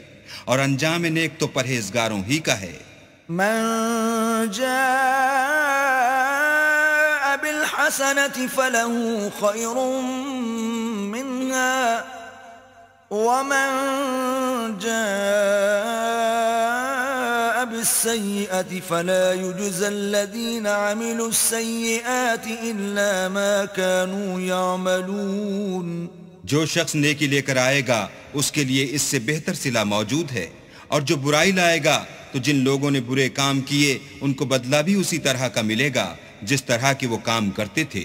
[SPEAKER 2] اور انجام نیک تو پرہیزگاروں ہی کا ہے.
[SPEAKER 1] من جاء بالحسنة فله خير منها ومن جاء بالسيئة فلا يجزى الذين عملوا السيئات إلا ما كانوا يعملون.
[SPEAKER 2] جو شخص نیکی لے کر آئے گا اس کے لیے اس سے بہتر صلہ موجود ہے، اور جو برائی لائے گا تو جن لوگوں نے برے کام کیے ان کو بدلہ بھی اسی طرح کا ملے گا جس طرح کے وہ کام کرتے تھے.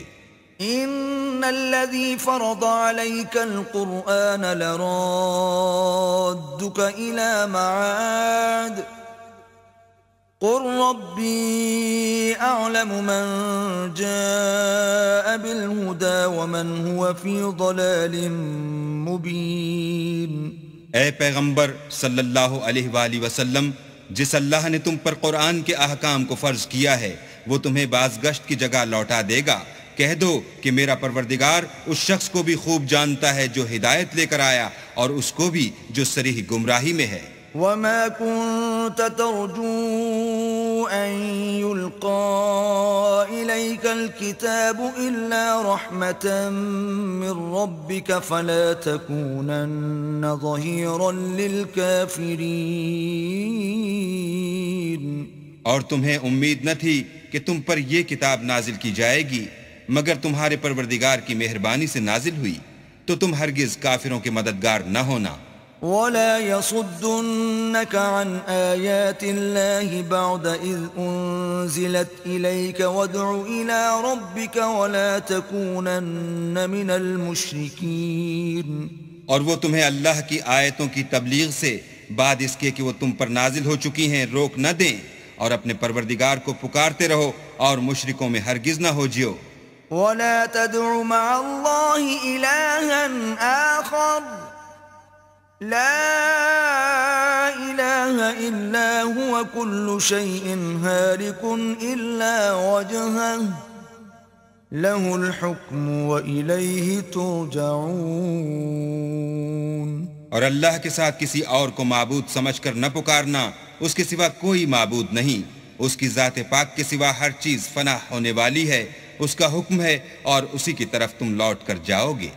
[SPEAKER 1] ان الذي فرض عليك القرآن لرادك الى معاد قل ربي اعلم من جاء بالهدى ومن هو في ضلال مبين.
[SPEAKER 2] اے پیغمبر صلی اللہ علیہ وآلہ وسلم، جس اللہ نے تم پر قرآن کے احکام کو فرض کیا ہے وہ تمہیں بازگشت کی جگہ لوٹا دے گا. کہہ دو کہ میرا پروردگار اس شخص کو بھی خوب جانتا ہے جو ہدایت لے کر آیا اور اس کو بھی جو صریح گمراہی میں ہے.
[SPEAKER 1] وما كنت ترجو أن يلقى إليك الكتاب إلا رحمة من ربك فلا تكونن ظهيرا للكافرين.
[SPEAKER 2] اور تمہیں امید نہ تھی کہ تم پر یہ کتاب نازل کی جائے گی مگر تمہارے پروردگار کی مہربانی سے نازل ہوئی، تو تم ہرگز کافروں کے مددگار نہ ہونا.
[SPEAKER 1] ولا يصدنك عن آيات الله بعد إذ أنزلت إليك وادع إلى ربك ولا تكونن من المشركين.
[SPEAKER 2] اور وہ تمہیں اللہ کی آیتوں کی تبلیغ سے بعد اس کے کہ وہ تم پر نازل ہو چکی ہیں روک نہ دیں، اور اپنے پروردگار کو پکارتے رہو اور مشرکوں میں ہرگز نہ ہو جیو.
[SPEAKER 1] ولا تدع مع الله إلها آخر لا إله إلا هو كل شيء هالك إلا وجهه له الحكم وإليه ترجعون.
[SPEAKER 2] اور اللہ کے ساتھ کسی اور کو معبود سمجھ کر نہ پکارنا، اس کے سوا کوئی معبود نہیں، اس کی ذات پاک کے سوا ہر چیز فنا ہونے والی ہے، اس کا حکم ہے اور اسی کی طرف تم لوٹ کر جاؤ گے.